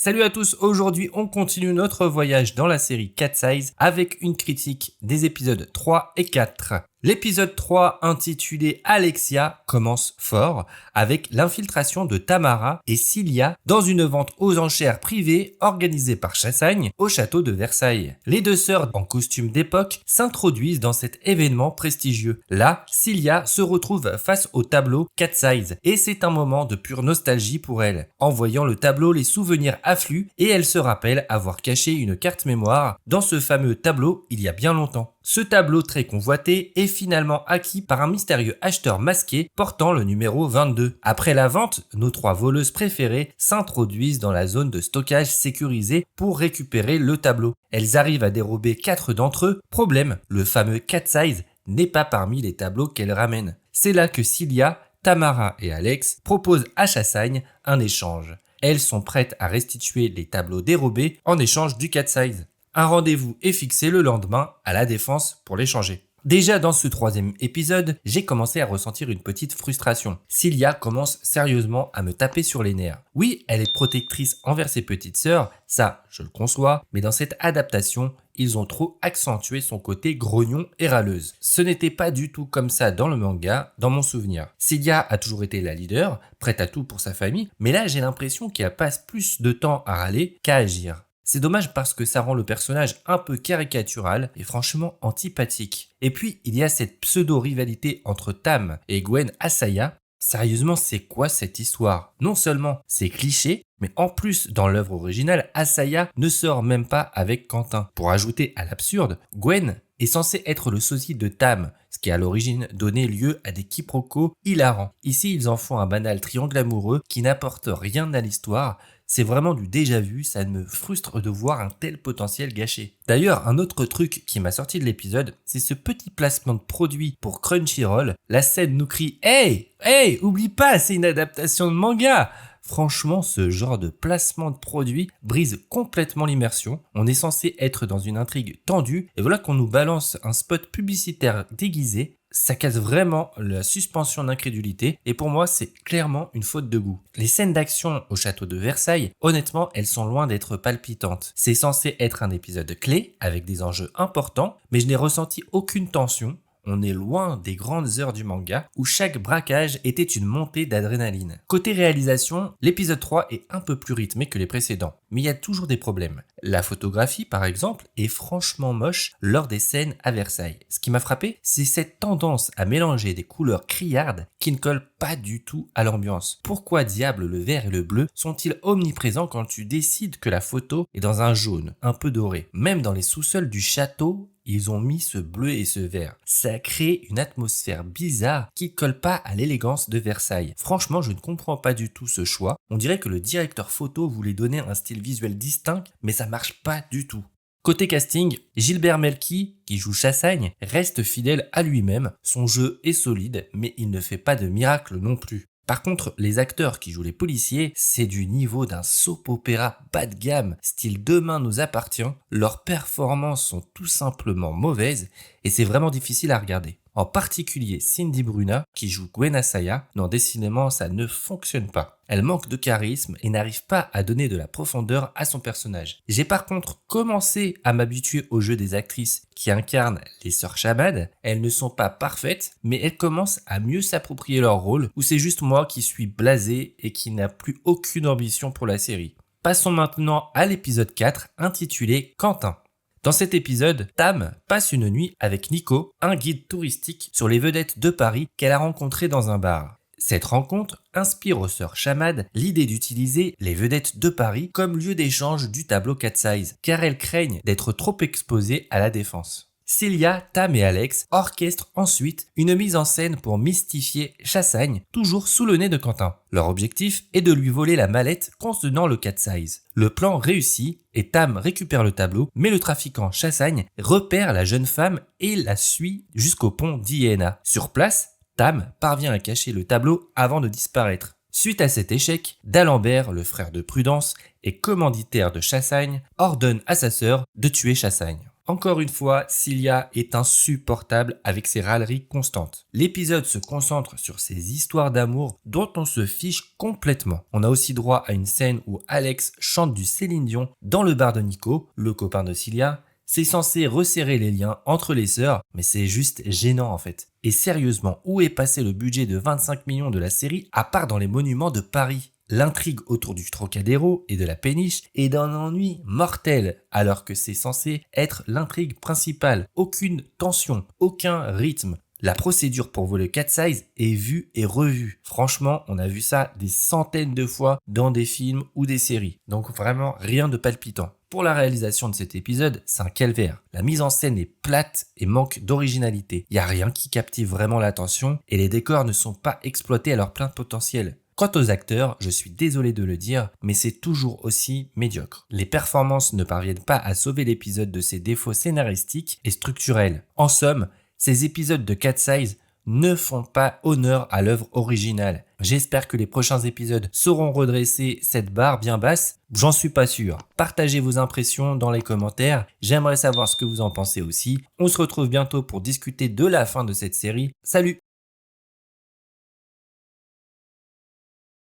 Salut à tous, aujourd'hui on continue notre voyage dans la série Cat's Eyes avec une critique des épisodes 3 et 4. L'épisode 3 intitulé Alexia commence fort avec l'infiltration de Tamara et Cilia dans une vente aux enchères privée organisée par Chassagne au château de Versailles. Les deux sœurs en costume d'époque s'introduisent dans cet événement prestigieux. Là, Cilia se retrouve face au tableau Cat's Eyes et c'est un moment de pure nostalgie pour elle. En voyant le tableau, les souvenirs affluent et elle se rappelle avoir caché une carte mémoire dans ce fameux tableau il y a bien longtemps. Ce tableau très convoité est finalement acquis par un mystérieux acheteur masqué portant le numéro 22. Après la vente, nos trois voleuses préférées s'introduisent dans la zone de stockage sécurisée pour récupérer le tableau. Elles arrivent à dérober 4 d'entre eux. Problème, le fameux Cat's Eyes n'est pas parmi les tableaux qu'elles ramènent. C'est là que Cilia, Tamara et Alex proposent à Chassagne un échange. Elles sont prêtes à restituer les tableaux dérobés en échange du Cat's Eyes. Un rendez-vous est fixé le lendemain à la Défense pour l'échanger. Déjà dans ce troisième épisode, j'ai commencé à ressentir une petite frustration. Cilia commence sérieusement à me taper sur les nerfs. Oui, elle est protectrice envers ses petites sœurs, ça je le conçois, mais dans cette adaptation, ils ont trop accentué son côté grognon et râleuse. Ce n'était pas du tout comme ça dans le manga, dans mon souvenir. Cilia a toujours été la leader, prête à tout pour sa famille, mais là j'ai l'impression qu'elle passe plus de temps à râler qu'à agir. C'est dommage parce que ça rend le personnage un peu caricatural et franchement antipathique. Et puis, il y a cette pseudo-rivalité entre Tam et Gwen Asaya. Sérieusement, c'est quoi cette histoire? Non seulement c'est cliché, mais en plus, dans l'œuvre originale, Asaya ne sort même pas avec Quentin. Pour ajouter à l'absurde, Gwen est censée être le sosie de Tam, ce qui à l'origine donnait lieu à des quiproquos hilarants. Ici, ils en font un banal triangle amoureux qui n'apporte rien à l'histoire. C'est vraiment du déjà vu, ça me frustre de voir un tel potentiel gâché. D'ailleurs, un autre truc qui m'a sorti de l'épisode, c'est ce petit placement de produit pour Crunchyroll. La scène nous crie « Hey, oublie pas, c'est une adaptation de manga !» Franchement, ce genre de placement de produit brise complètement l'immersion. On est censé être dans une intrigue tendue et voilà qu'on nous balance un spot publicitaire déguisé. Ça casse vraiment la suspension d'incrédulité et pour moi c'est clairement une faute de goût. Les scènes d'action au château de Versailles, honnêtement elles sont loin d'être palpitantes. C'est censé être un épisode clé avec des enjeux importants mais je n'ai ressenti aucune tension. On est loin des grandes heures du manga où chaque braquage était une montée d'adrénaline. Côté réalisation, l'épisode 3 est un peu plus rythmé que les précédents, mais il y a toujours des problèmes. La photographie, par exemple, est franchement moche lors des scènes à Versailles. Ce qui m'a frappé, c'est cette tendance à mélanger des couleurs criardes qui ne collent pas du tout à l'ambiance. Pourquoi diable le vert et le bleu sont-ils omniprésents quand tu décides que la photo est dans un jaune, un peu doré? Même dans les sous-sols du château, ils ont mis ce bleu et ce vert. Ça crée une atmosphère bizarre qui ne colle pas à l'élégance de Versailles. Franchement, je ne comprends pas du tout ce choix. On dirait que le directeur photo voulait donner un style visuel distinct, mais ça marche pas du tout. Côté casting, Gilbert Melki, qui joue Chassagne, reste fidèle à lui-même. Son jeu est solide, mais il ne fait pas de miracle non plus. Par contre, les acteurs qui jouent les policiers, c'est du niveau d'un soap opéra bas de gamme, style Demain nous appartient. Leurs performances sont tout simplement mauvaises et c'est vraiment difficile à regarder. En particulier Cindy Bruna, qui joue Gwen Asaya, non décidément ça ne fonctionne pas. Elle manque de charisme et n'arrive pas à donner de la profondeur à son personnage. J'ai par contre commencé à m'habituer au jeu des actrices qui incarnent les sœurs Chamad. Elles ne sont pas parfaites, mais elles commencent à mieux s'approprier leur rôle, ou c'est juste moi qui suis blasé et qui n'a plus aucune ambition pour la série. Passons maintenant à l'épisode 4 intitulé Quentin. Dans cet épisode, Tam passe une nuit avec Nico, un guide touristique sur les vedettes de Paris qu'elle a rencontrées dans un bar. Cette rencontre inspire aux sœurs Chamad l'idée d'utiliser les vedettes de Paris comme lieu d'échange du tableau Cat's Eyes, car elles craignent d'être trop exposées à la Défense. Cilia, Tam et Alex orchestrent ensuite une mise en scène pour mystifier Chassagne, toujours sous le nez de Quentin. Leur objectif est de lui voler la mallette contenant le Cat's Eyes. Le plan réussit et Tam récupère le tableau, mais le trafiquant Chassagne repère la jeune femme et la suit jusqu'au pont d'Iéna. Sur place, Tam parvient à cacher le tableau avant de disparaître. Suite à cet échec, D'Alembert, le frère de Prudence et commanditaire de Chassagne, ordonne à sa sœur de tuer Chassagne. Encore une fois, Cilia est insupportable avec ses râleries constantes. L'épisode se concentre sur ses histoires d'amour dont on se fiche complètement. On a aussi droit à une scène où Alex chante du Céline Dion dans le bar de Nico, le copain de Cilia. C'est censé resserrer les liens entre les sœurs, mais c'est juste gênant en fait. Et sérieusement, où est passé le budget de 25 millions de la série à part dans les monuments de Paris ? L'intrigue autour du Trocadéro et de la péniche est d'un ennui mortel, alors que c'est censé être l'intrigue principale. Aucune tension, aucun rythme. La procédure pour voler Cat Size est vue et revue. Franchement, on a vu ça des centaines de fois dans des films ou des séries. Donc vraiment rien de palpitant. Pour la réalisation de cet épisode, c'est un calvaire. La mise en scène est plate et manque d'originalité. Il n'y a rien qui captive vraiment l'attention et les décors ne sont pas exploités à leur plein potentiel. Quant aux acteurs, je suis désolé de le dire, mais c'est toujours aussi médiocre. Les performances ne parviennent pas à sauver l'épisode de ses défauts scénaristiques et structurels. En somme, ces épisodes de Cat Size ne font pas honneur à l'œuvre originale. J'espère que les prochains épisodes sauront redresser cette barre bien basse, j'en suis pas sûr. Partagez vos impressions dans les commentaires, j'aimerais savoir ce que vous en pensez aussi. On se retrouve bientôt pour discuter de la fin de cette série. Salut!